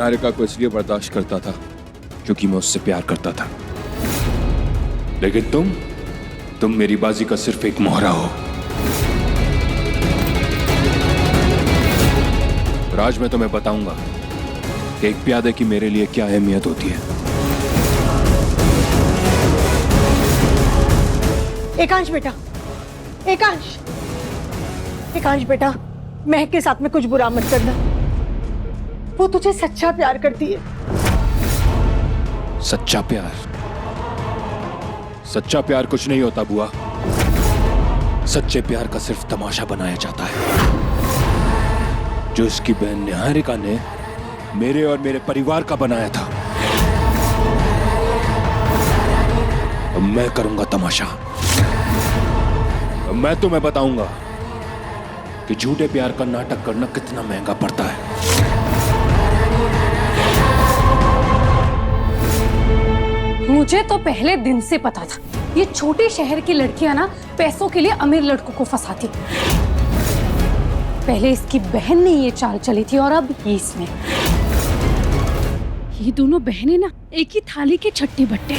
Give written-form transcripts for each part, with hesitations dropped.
निहारिका को इसलिए बर्दाश्त करता था क्योंकि मैं उससे प्यार करता था, लेकिन तुम मेरी बाजी का सिर्फ एक मोहरा हो। राज, मैं तुम्हें बताऊंगा कि एक प्यादे की मेरे लिए क्या अहमियत होती है। एकांश बेटा, एकांश बेटा, महक के साथ में कुछ बुरा मत करना। वो तुझे सच्चा प्यार करती है। सच्चा प्यार? सच्चा प्यार कुछ नहीं होता बुआ। सच्चे प्यार का सिर्फ तमाशा बनाया जाता है, जो इसकी बहन निहारिका ने मेरे और मेरे परिवार का बनाया था। अब मैं करूंगा तमाशा। अब मैं तुम्हें बताऊंगा कि झूठे प्यार का नाटक करना कितना महंगा पड़ता है। मुझे तो पहले दिन से पता था ये छोटे शहर की लड़कियां ना पैसों के लिए अमीर लड़कों को फंसाती। पहले इसकी बहन ने ये चाल चली थी और अब ये इसने। ये दोनों बहनें ना एक ही थाली के छट्टे बट्टे।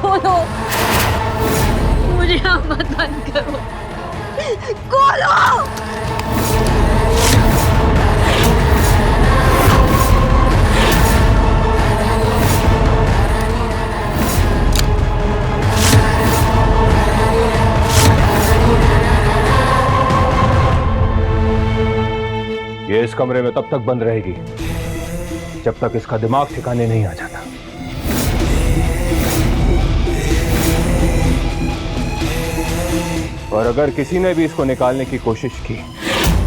खोलो, मुझे यहाँ मत बंद करो। खोलो। ये इस कमरे में तब तक बंद रहेगी जब तक इसका दिमाग ठिकाने नहीं आ जाता। और अगर किसी ने भी इसको निकालने की कोशिश की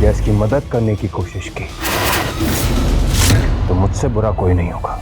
या इसकी मदद करने की कोशिश की तो मुझसे बुरा कोई नहीं होगा।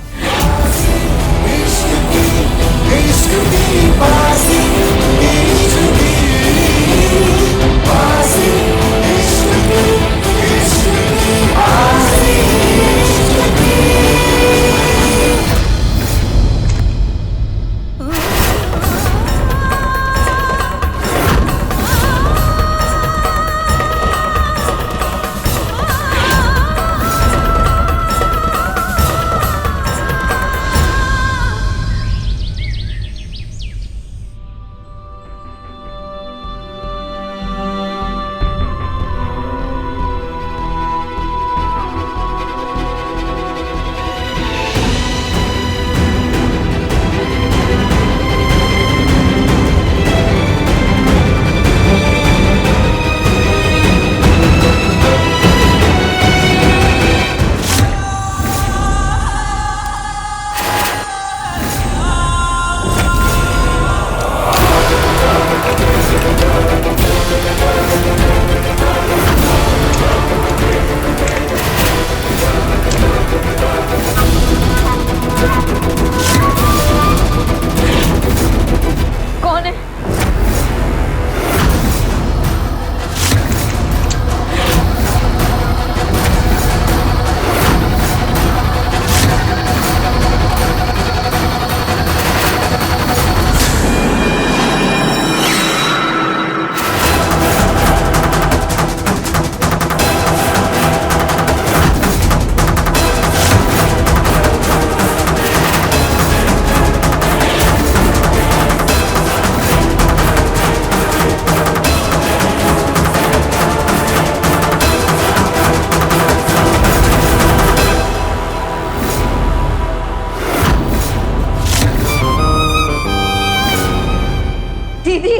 दीदी,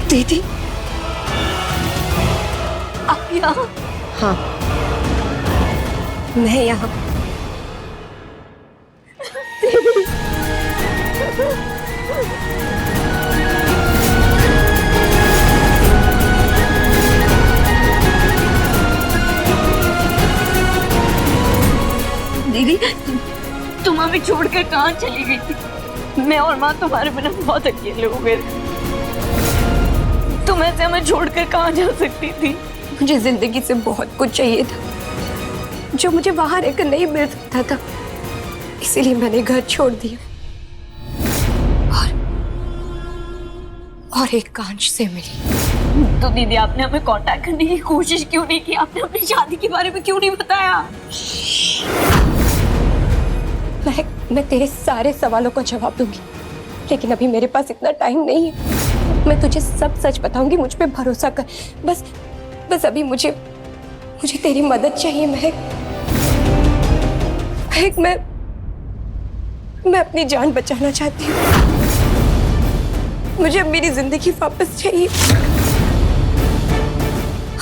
दीदी, आप यहाँ? हाँ, मैं यहाँ दीदी, तुम हमें छोड़कर कहाँ चली गई थी? मैं और माँ तुम्हारे बिना बहुत अकेले हो गए। तुम ऐसे हमें छोड़कर कहाँ जा सकती थी? मुझे जिंदगी से बहुत कुछ चाहिए था जो मुझे वहां रहकर नहीं मिल सकता था, इसीलिए मैंने घर छोड़ दिया और एक कांच से मिली। तो दीदी, आपने हमें कांटेक्ट करने की कोशिश क्यों नहीं की? आपने अपनी शादी के बारे में क्यों नहीं बताया? मैं तेरे सारे सवालों का जवाब दूंगी, लेकिन अभी मेरे पास इतना टाइम नहीं है। मैं तुझे सब सच बताऊंगी, मुझ पे भरोसा कर। बस अभी मुझे तेरी मदद चाहिए महक। मैं अपनी जान बचाना चाहती हूँ। मुझे मेरी जिंदगी वापस चाहिए।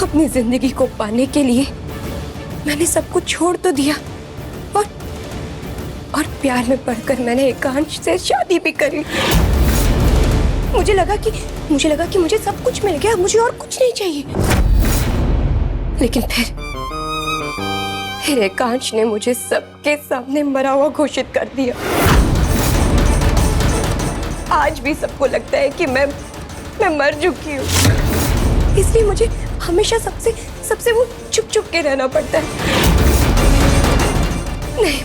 अपनी जिंदगी को पाने के लिए मैंने सब कुछ छोड़ तो दिया और प्यार में पड़कर मैंने एकांश से शादी भी करी। मुझे लगा कि मुझे सब कुछ मिल गया, मुझे और कुछ नहीं चाहिए। लेकिन फिर एकांश ने मुझे सबके सामने मरा हुआ घोषित कर दिया। आज भी सबको लगता है कि मैं मर चुकी हूँ, इसलिए मुझे हमेशा सबसे वो चुप के रहना पड़ता है। नहीं,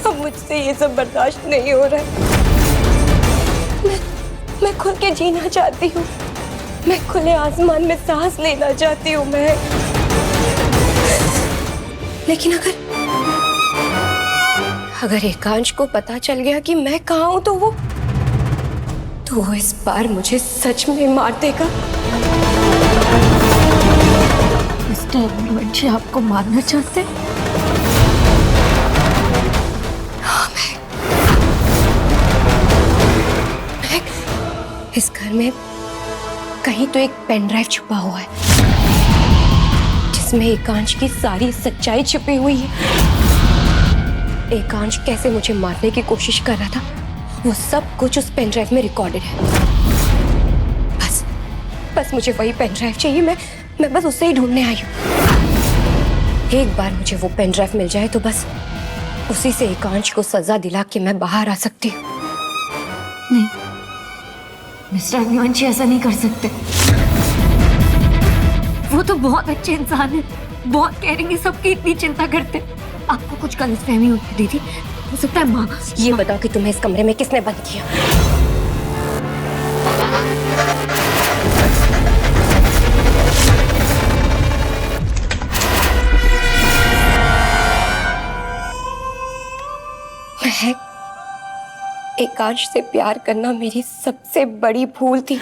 अब मुझसे ये सब बर्दाश्त नहीं हो रहा है। मैं खुल के जीना चाहती हूँ। मैं खुले आसमान में सांस लेना चाहती हूँ मैं। लेकिन अगर एकांश को पता चल गया कि मैं कहाँ हूँ तो वो इस बार मुझे सच में मार देगा। मिस्टर मुंशी आपको मारना चाहते हैं? इस घर में कहीं तो एक पेन ड्राइव छुपा हुआ है जिसमें एकांश की सारी सच्चाई छुपी हुई है। एकांश कैसे मुझे मारने की कोशिश कर रहा था, वो सब कुछ उस पेन ड्राइव में रिकॉर्डेड है। बस मुझे वही पेन ड्राइव चाहिए। मैं बस उसे ही ढूंढने आई हूँ। एक बार मुझे वो पेन ड्राइव मिल जाए तो बस उसी से एकांश को सजा दिला के मैं बाहर आ सकती हूँ। नहीं मिस्टर अग्निवंशी, ऐसा नहीं कर सकते। वो तो बहुत अच्छे इंसान है, बहुत केयरिंग है, सबकी इतनी चिंता करते। आपको कुछ गलतफहमी होती दीदी, हो सकता है माँ। ये बताओ कि तुम्हें इस कमरे में किसने बंद किया? एकांश से प्यार करना मेरी सबसे बड़ी भूल थी।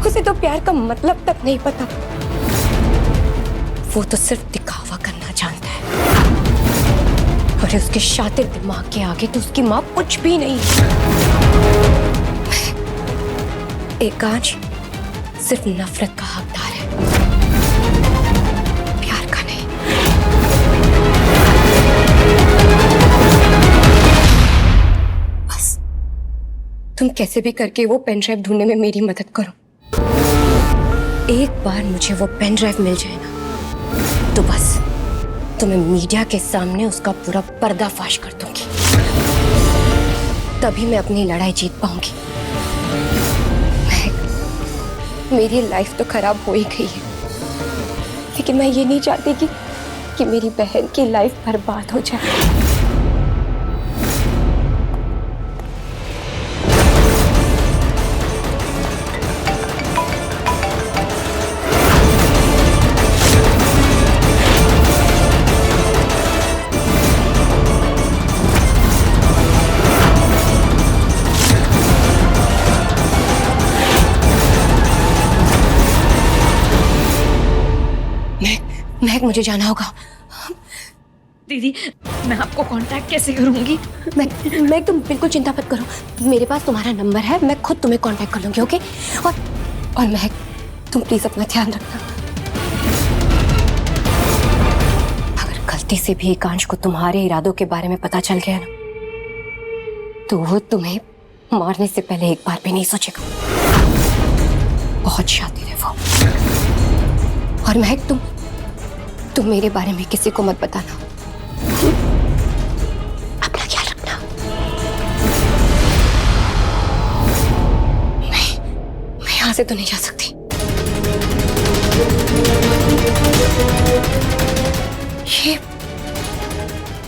उसे तो प्यार का मतलब तक नहीं पता। वो तो सिर्फ दिखावा करना जानता है और उसके शातिर दिमाग के आगे तो उसकी माँ कुछ भी नहीं। एकांश सिर्फ नफरत का हकदार है, प्यार का नहीं। बस तुम कैसे भी करके वो पेन ड्राइव ढूंढने में मेरी मदद करो। एक बार मुझे वो पेन ड्राइव मिल जाए ना तो बस तुम्हें मीडिया के सामने उसका पूरा पर्दाफाश कर दूंगी। तभी मैं अपनी लड़ाई जीत पाऊंगी। मेरी लाइफ तो खराब हो ही गई है, लेकिन मैं ये नहीं चाहती कि मेरी बहन की लाइफ बर्बाद हो जाए। महक, मुझे जाना होगा। दीदी, मैं आपको कांटेक्ट कैसे करूंगी? मैं तुम बिल्कुल चिंता मत करो, मेरे पास तुम्हारा नंबर है, मैं खुद तुम्हें कांटेक्ट कर लूंगी। ओके? और महक, तुम प्लीज अपना ध्यान रखना। बेटे से भी एकांश को तुम्हारे इरादों के बारे में पता चल गया ना, तो वो तुम्हें मारने से पहले एक बार भी नहीं सोचेगा। बहुत शातिर है वो। और महक, तुम मेरे बारे में किसी को मत बताना। अपना ख्याल रखना। मैं यहां से तो नहीं जा सकती।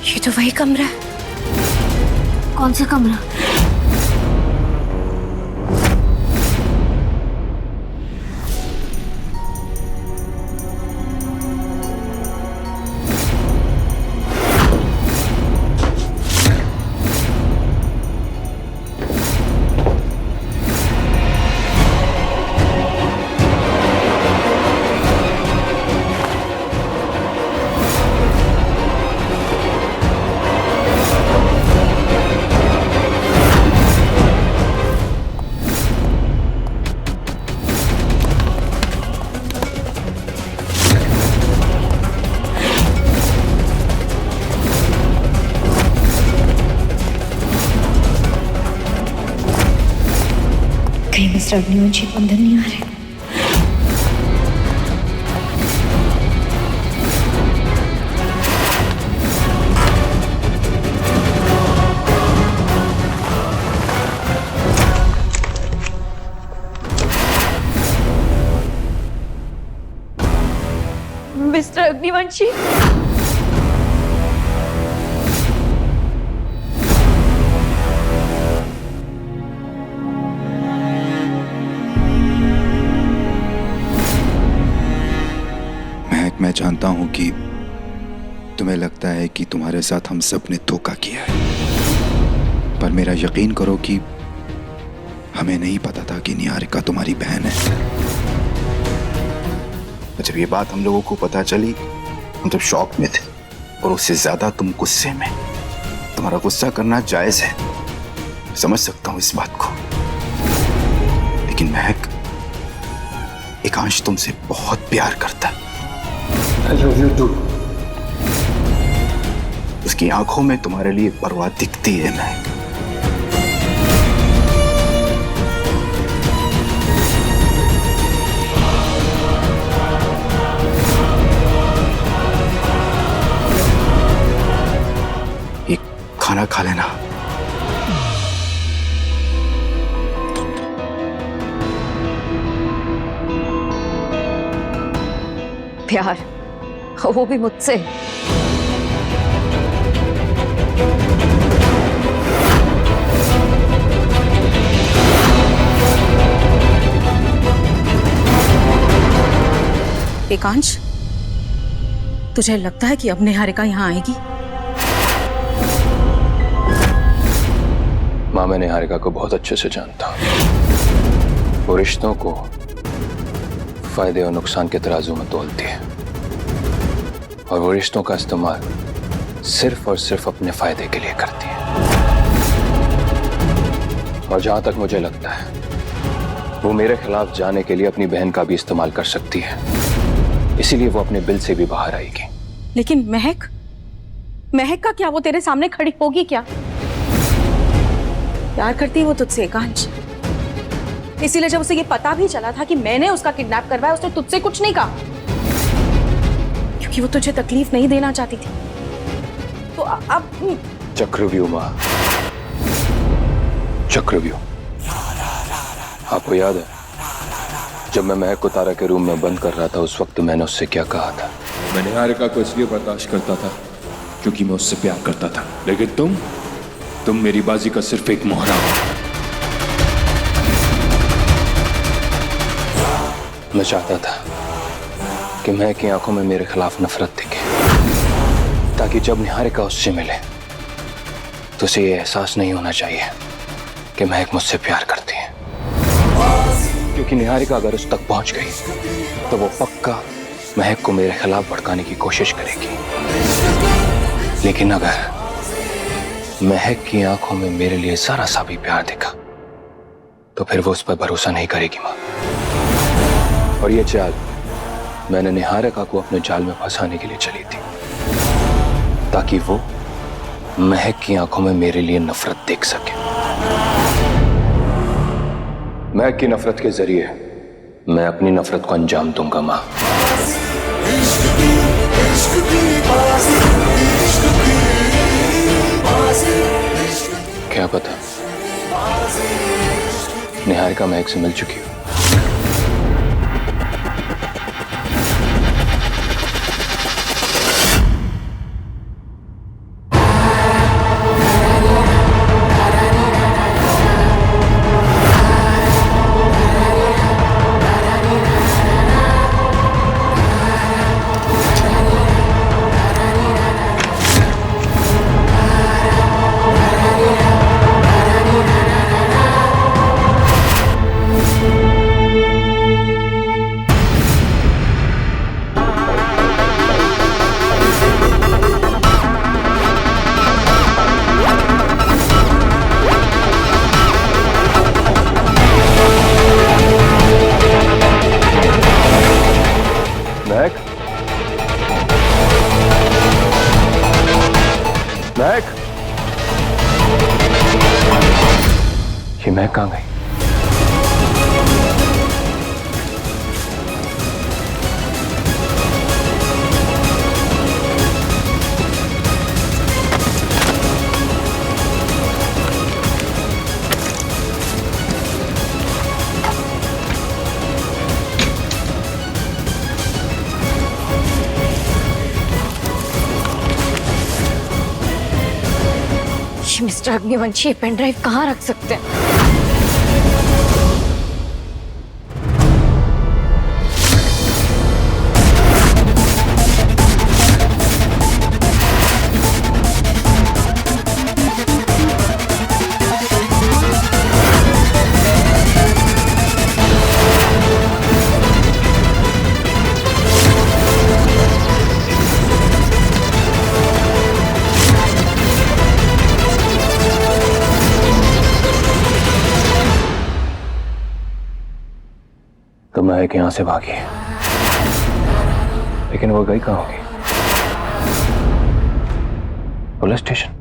ये तो वही कमरा है। कौन सा कमरा? कहीं मिस्टर अग्निवंशी को अंदर नहीं आ रहे। मिस्टर अग्निवंशी, मैं जानता हूं कि तुम्हें लगता है कि तुम्हारे साथ हम सब ने धोखा किया है, पर मेरा यकीन करो कि हमें नहीं पता था कि निहारिका तुम्हारी बहन है। जब ये बात हम लोगों को पता चली, हम तब शॉक में थे, और उससे ज्यादा तुम गुस्से में। तुम्हारा गुस्सा करना जायज है, समझ सकता हूं इस बात को, लेकिन महक, एकांश तुमसे बहुत प्यार करता है। I love you too. उसकी आंखों में तुम्हारे लिए परवाह दिखती है महक। एक खाना खा लेना। प्यार, वो भी मुझसे। एकांश, तुझे लगता है कि अब निहारिका यहाँ आएगी? माँ, मैं निहारिका को बहुत अच्छे से जानता हूँ। वो रिश्तों को फायदे और नुकसान के तराजू में तोलती है, और वो रिश्तों का इस्तेमाल सिर्फ और सिर्फ अपने फायदे के लिए करती है। और जहां तक मुझे लगता है, वो मेरे खिलाफ जाने के लिए अपनी बहन का भी इस्तेमाल कर सकती है, इसीलिए वो अपने बिल से भी बाहर आएगी। लेकिन महक का क्या वो तेरे सामने खड़ी होगी क्या? प्यार करती है वो तुझसे एकांश, इसीलिए जब उसे ये पता भी चला था कि मैंने उसका किडनैप करवाया, उसने तुझसे कुछ नहीं कहा, क्योंकि वो तुझे तकलीफ नहीं देना चाहती थी। तो अब चक्रव्यूह माँ, चक्रव्यूह। आपको याद है जब मैं महक को तारा के रूम में बंद कर रहा था, उस वक्त मैंने उससे क्या कहा था? मैं निहारिका को इसलिए बर्दाश्त करता था क्योंकि मैं उससे प्यार करता था, लेकिन तुम मेरी बाजी का सिर्फ एक मोहरा हो। मैं चाहता था कि महक की आंखों में मेरे खिलाफ नफरत दिखे, ताकि जब निहारिका उससे मिले तो उसे ये एहसास नहीं होना चाहिए कि महक मुझसे प्यार करती है, क्योंकि निहारिका अगर उस तक पहुंच गई तो वो पक्का महक को मेरे खिलाफ भड़काने की कोशिश करेगी। लेकिन अगर महक की आंखों में मेरे लिए जरा सा भी प्यार दिखा तो फिर वो उस पर भरोसा नहीं करेगी माँ। और ये चाल मैंने निहारिका को अपने जाल में फंसाने के लिए चली थी। ताकि वो महक की आंखों में मेरे लिए नफरत देख सके। महक की नफरत के जरिए मैं अपनी नफरत को अंजाम दूंगा मां। क्या पता निहारिका महक से मिल चुकी हो। महक, ये महक कहाँ गई? मिस्टर अग्निवंशी पेन ड्राइव कहाँ रख सकते हैं? तो महक यहां से भागी, लेकिन वो गई कहां होगी? Police station.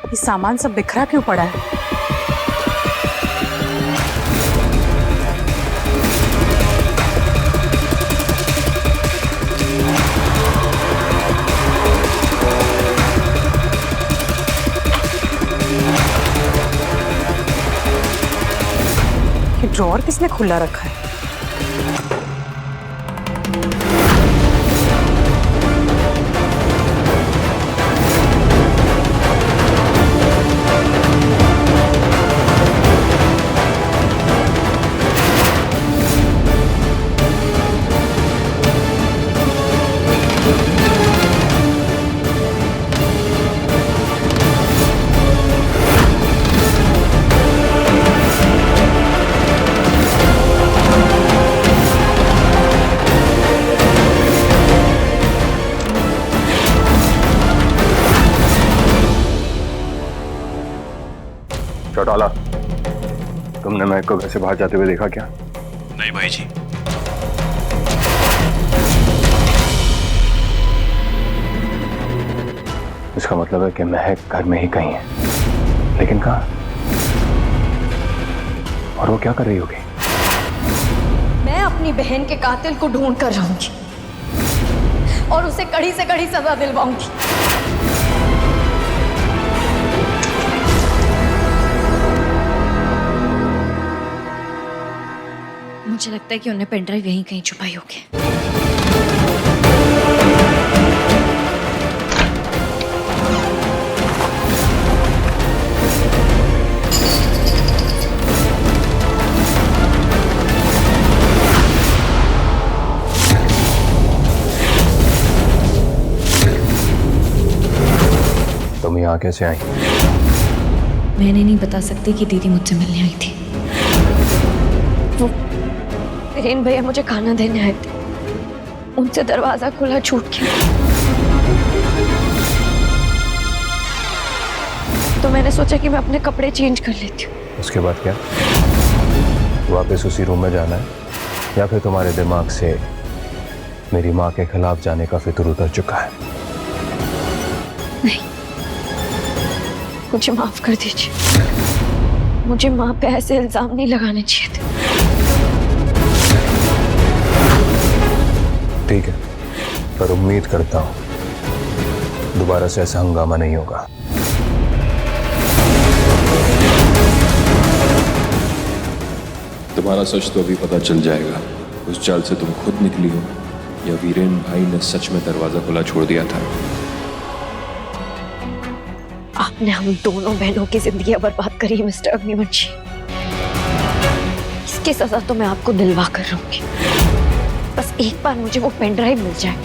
ये सामान सब बिखरा क्यों पड़ा है? ड्रॉअर किसने खुला रखा है? चौटाला, तुमने महक को घर से बाहर जाते हुए देखा क्या? नहीं भाई जी। इसका मतलब है कि महक घर में ही कहीं है, लेकिन कहाँ? और वो क्या कर रही होगी? मैं अपनी बहन के कातिल को ढूंढ कर रहूंगी और उसे कड़ी से कड़ी सजा दिलवाऊंगी। मुझे लगता है कि उन्हें पेन ड्राइव यहीं कहीं छुपाई होगी। तुम यहाँ कैसे आई? मैंने नहीं बता सकती कि दीदी मुझसे मिलने आई थी। वो वीरेन भैया मुझे खाना देने आए थे। उनसे दरवाजा खुला छूट गया तो मैंने सोचा कि मैं अपने कपड़े चेंज कर लेती हूँ। उसके बाद क्या? वापस उसी रूम में जाना है या फिर तुम्हारे दिमाग से मेरी माँ के खिलाफ जाने का फिक्र उतर चुका है? नहीं, मुझे माफ कर दीजिए। मुझे माँ पे ऐसे इल्जाम नहीं लगाने चाहिए थे। ठीक है, पर उम्मीद करता हूं दोबारा से ऐसा हंगामा नहीं होगा। तुम्हारा सच तो अभी पता चल जाएगा। उस चाल से तुम खुद निकली हो या वीरेन भाई ने सच में दरवाजा खुला छोड़ दिया था? आपने हम दोनों बहनों की जिंदगी बर्बाद करी मिस्टर अग्निवंशी। इसकी सजा तो मैं आपको दिलवा कर रहूंगी। बस एक बार मुझे वो पेन ड्राइव मिल जाए